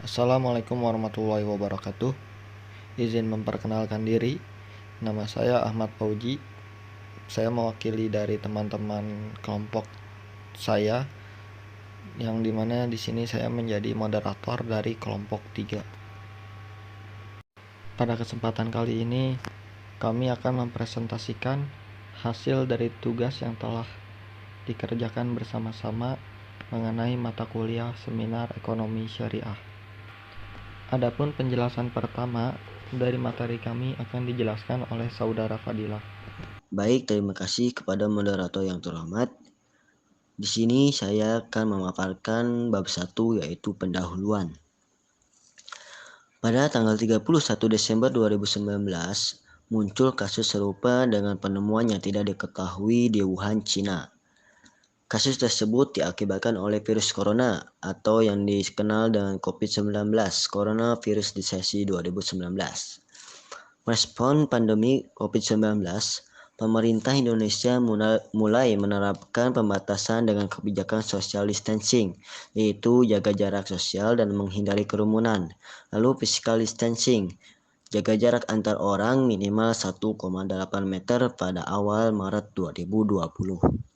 Assalamualaikum warahmatullahi wabarakatuh. Izin memperkenalkan diri. Nama saya Ahmad Fauji. Saya mewakili dari teman-teman kelompok saya, yang dimana di sini saya menjadi moderator dari kelompok 3. Pada kesempatan kali ini, kami akan mempresentasikan hasil dari tugas yang telah dikerjakan bersama-sama mengenai mata kuliah seminar ekonomi syariah. Adapun penjelasan pertama dari materi kami akan dijelaskan oleh Saudara Fadilah. Baik, terima kasih kepada moderator yang terhormat. Di sini saya akan memaparkan bab 1 yaitu pendahuluan. Pada tanggal 31 Desember 2019, muncul kasus serupa dengan penemuan yang tidak diketahui di Wuhan, Cina. Kasus tersebut diakibatkan oleh virus corona atau yang dikenal dengan COVID-19, Coronavirus Disease 2019. Respon pandemi COVID-19, pemerintah Indonesia mulai menerapkan pembatasan dengan kebijakan social distancing, yaitu jaga jarak sosial dan menghindari kerumunan. Lalu physical distancing, jaga jarak antar orang minimal 1,8 meter pada awal Maret 2020.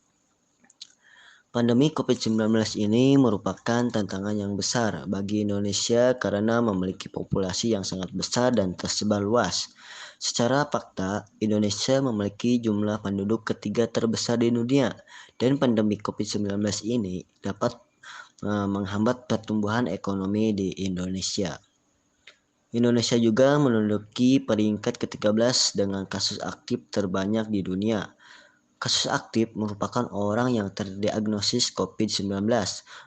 Pandemi COVID-19 ini merupakan tantangan yang besar bagi Indonesia karena memiliki populasi yang sangat besar dan tersebar luas. Secara fakta, Indonesia memiliki jumlah penduduk ketiga terbesar di dunia, dan pandemi COVID-19 ini dapat menghambat pertumbuhan ekonomi di Indonesia. Indonesia juga menduduki peringkat ke-13 dengan kasus aktif terbanyak di dunia. Kasus aktif merupakan orang yang terdiagnosis COVID-19,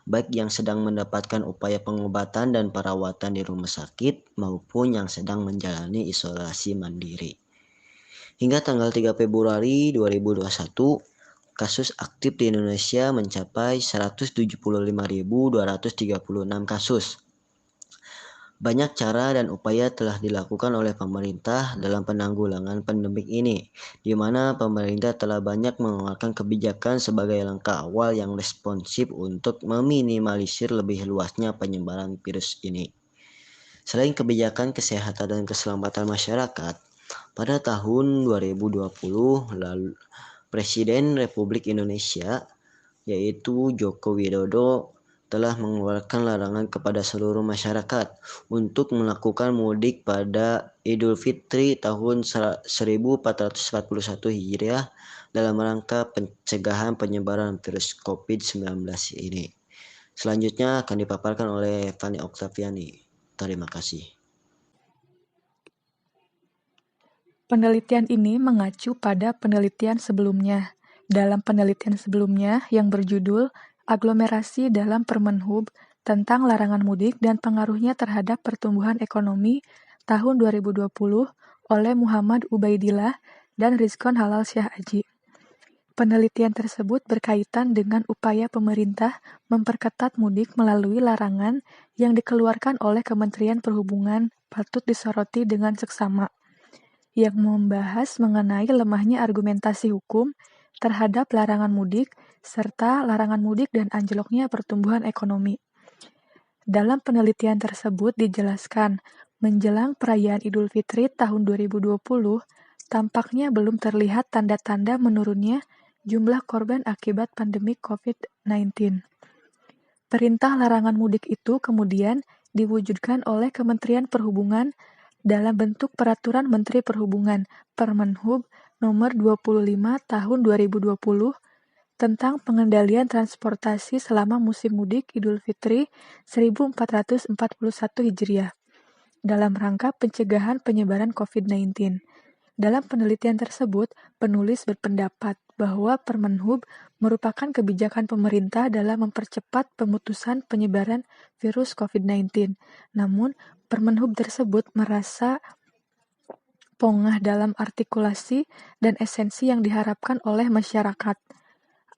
baik yang sedang mendapatkan upaya pengobatan dan perawatan di rumah sakit maupun yang sedang menjalani isolasi mandiri. Hingga tanggal 3 Februari 2021, kasus aktif di Indonesia mencapai 175.236 kasus. Banyak cara dan upaya telah dilakukan oleh pemerintah dalam penanggulangan pandemik ini, di mana pemerintah telah banyak mengeluarkan kebijakan sebagai langkah awal yang responsif untuk meminimalisir lebih luasnya penyebaran virus ini. Selain kebijakan kesehatan dan keselamatan masyarakat, pada tahun 2020 lalu Presiden Republik Indonesia yaitu Joko Widodo telah mengeluarkan larangan kepada seluruh masyarakat untuk melakukan mudik pada Idul Fitri tahun 1441 Hijriah dalam rangka pencegahan penyebaran virus COVID-19 ini. Selanjutnya akan dipaparkan oleh Fani Oktaviani. Terima kasih. Penelitian ini mengacu pada penelitian sebelumnya. Dalam penelitian sebelumnya yang berjudul Aglomerasi dalam Permenhub tentang larangan mudik dan pengaruhnya terhadap pertumbuhan ekonomi tahun 2020 oleh Muhammad Ubaidillah dan Rizkon Halal Syah Aji. Penelitian tersebut berkaitan dengan upaya pemerintah memperketat mudik melalui larangan yang dikeluarkan oleh Kementerian Perhubungan patut disoroti dengan seksama, yang membahas mengenai lemahnya argumentasi hukum terhadap larangan mudik, serta larangan mudik dan anjloknya pertumbuhan ekonomi. Dalam penelitian tersebut dijelaskan, menjelang perayaan Idul Fitri tahun 2020, tampaknya belum terlihat tanda-tanda menurunnya jumlah korban akibat pandemi COVID-19. Perintah larangan mudik itu kemudian diwujudkan oleh Kementerian Perhubungan dalam bentuk Peraturan Menteri Perhubungan Permenhub Nomor 25 Tahun 2020 tentang pengendalian transportasi selama musim mudik Idul Fitri 1441 Hijriah dalam rangka pencegahan penyebaran COVID-19. Dalam penelitian tersebut, penulis berpendapat bahwa Permenhub merupakan kebijakan pemerintah dalam mempercepat pemutusan penyebaran virus COVID-19. Namun, Permenhub tersebut merasa pongah dalam artikulasi dan esensi yang diharapkan oleh masyarakat.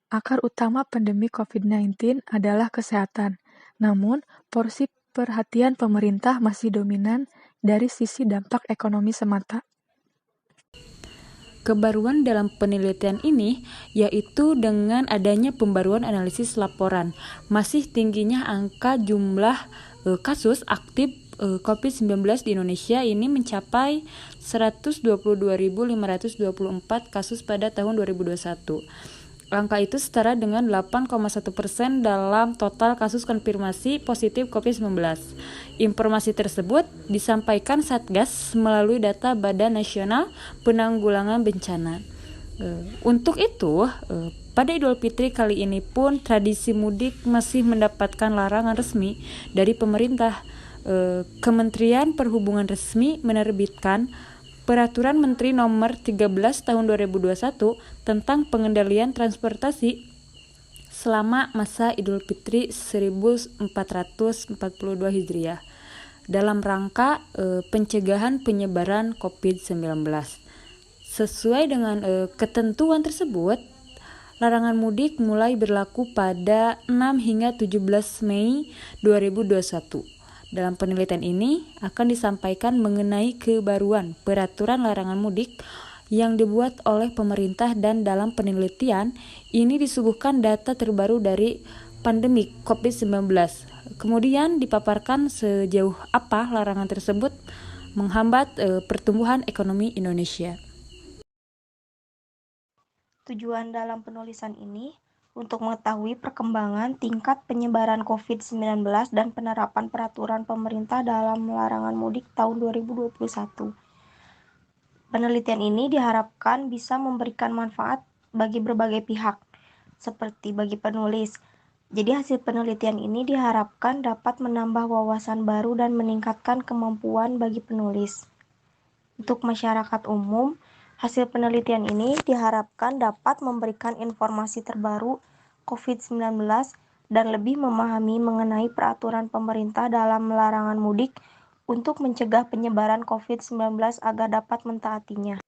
Akar utama pandemi COVID-19 adalah kesehatan, namun porsi perhatian pemerintah masih dominan dari sisi dampak ekonomi semata. Kebaruan dalam penelitian ini yaitu dengan adanya pembaruan analisis laporan, masih tingginya angka jumlah kasus aktif COVID-19 di Indonesia ini mencapai 122.524 kasus pada tahun 2021. Angka itu setara dengan 8,1% dalam total kasus konfirmasi positif COVID-19. Informasi tersebut disampaikan Satgas melalui data Badan Nasional Penanggulangan Bencana. Untuk itu, pada Idul Fitri kali ini pun tradisi mudik masih mendapatkan larangan resmi dari pemerintah. Kementerian Perhubungan resmi menerbitkan Peraturan Menteri Nomor 13 Tahun 2021 tentang pengendalian transportasi selama masa Idul Fitri 1442 Hijriah dalam rangka pencegahan penyebaran COVID-19. Sesuai dengan ketentuan tersebut, larangan mudik mulai berlaku pada 6 hingga 17 Mei 2021. Dalam penelitian ini akan disampaikan mengenai kebaruan peraturan larangan mudik yang dibuat oleh pemerintah, dan dalam penelitian ini disuguhkan data terbaru dari pandemi COVID-19. Kemudian dipaparkan sejauh apa larangan tersebut menghambat pertumbuhan ekonomi Indonesia. Tujuan dalam penulisan ini untuk mengetahui perkembangan tingkat penyebaran COVID-19 dan penerapan peraturan pemerintah dalam larangan mudik tahun 2021. Penelitian ini diharapkan bisa memberikan manfaat bagi berbagai pihak, seperti bagi penulis. Jadi hasil penelitian ini diharapkan dapat menambah wawasan baru dan meningkatkan kemampuan bagi penulis. Untuk masyarakat umum, hasil penelitian ini diharapkan dapat memberikan informasi terbaru COVID-19 dan lebih memahami mengenai peraturan pemerintah dalam larangan mudik untuk mencegah penyebaran COVID-19 agar dapat mentaatinya.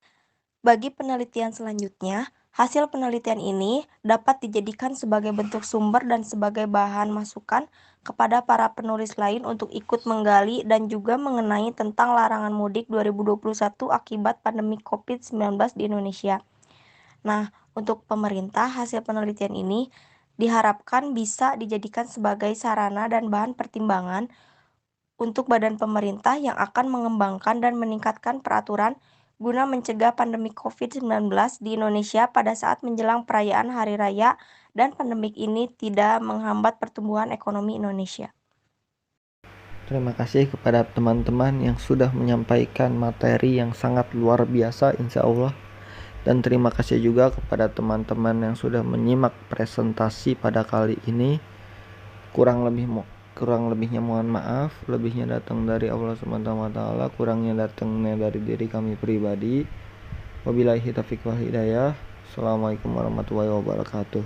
Bagi penelitian selanjutnya, hasil penelitian ini dapat dijadikan sebagai bentuk sumber dan sebagai bahan masukan kepada para penulis lain untuk ikut menggali dan juga mengenai tentang larangan mudik 2021 akibat pandemi COVID-19 di Indonesia. Nah, untuk pemerintah, hasil penelitian ini diharapkan bisa dijadikan sebagai sarana dan bahan pertimbangan untuk badan pemerintah yang akan mengembangkan dan meningkatkan peraturan guna mencegah pandemi COVID-19 di Indonesia pada saat menjelang perayaan Hari Raya dan pandemik ini tidak menghambat pertumbuhan ekonomi Indonesia. Terima kasih kepada teman-teman yang sudah menyampaikan materi yang sangat luar biasa, insya Allah. Dan terima kasih juga kepada teman-teman yang sudah menyimak presentasi pada kali ini. Kurang lebihnya mohon maaf, lebihnya datang dari Allah Subhanahu wa taala, kurangnya datangnya dari diri kami pribadi. Wabillahi taufiq wal hidayah. Assalamualaikum warahmatullahi wabarakatuh.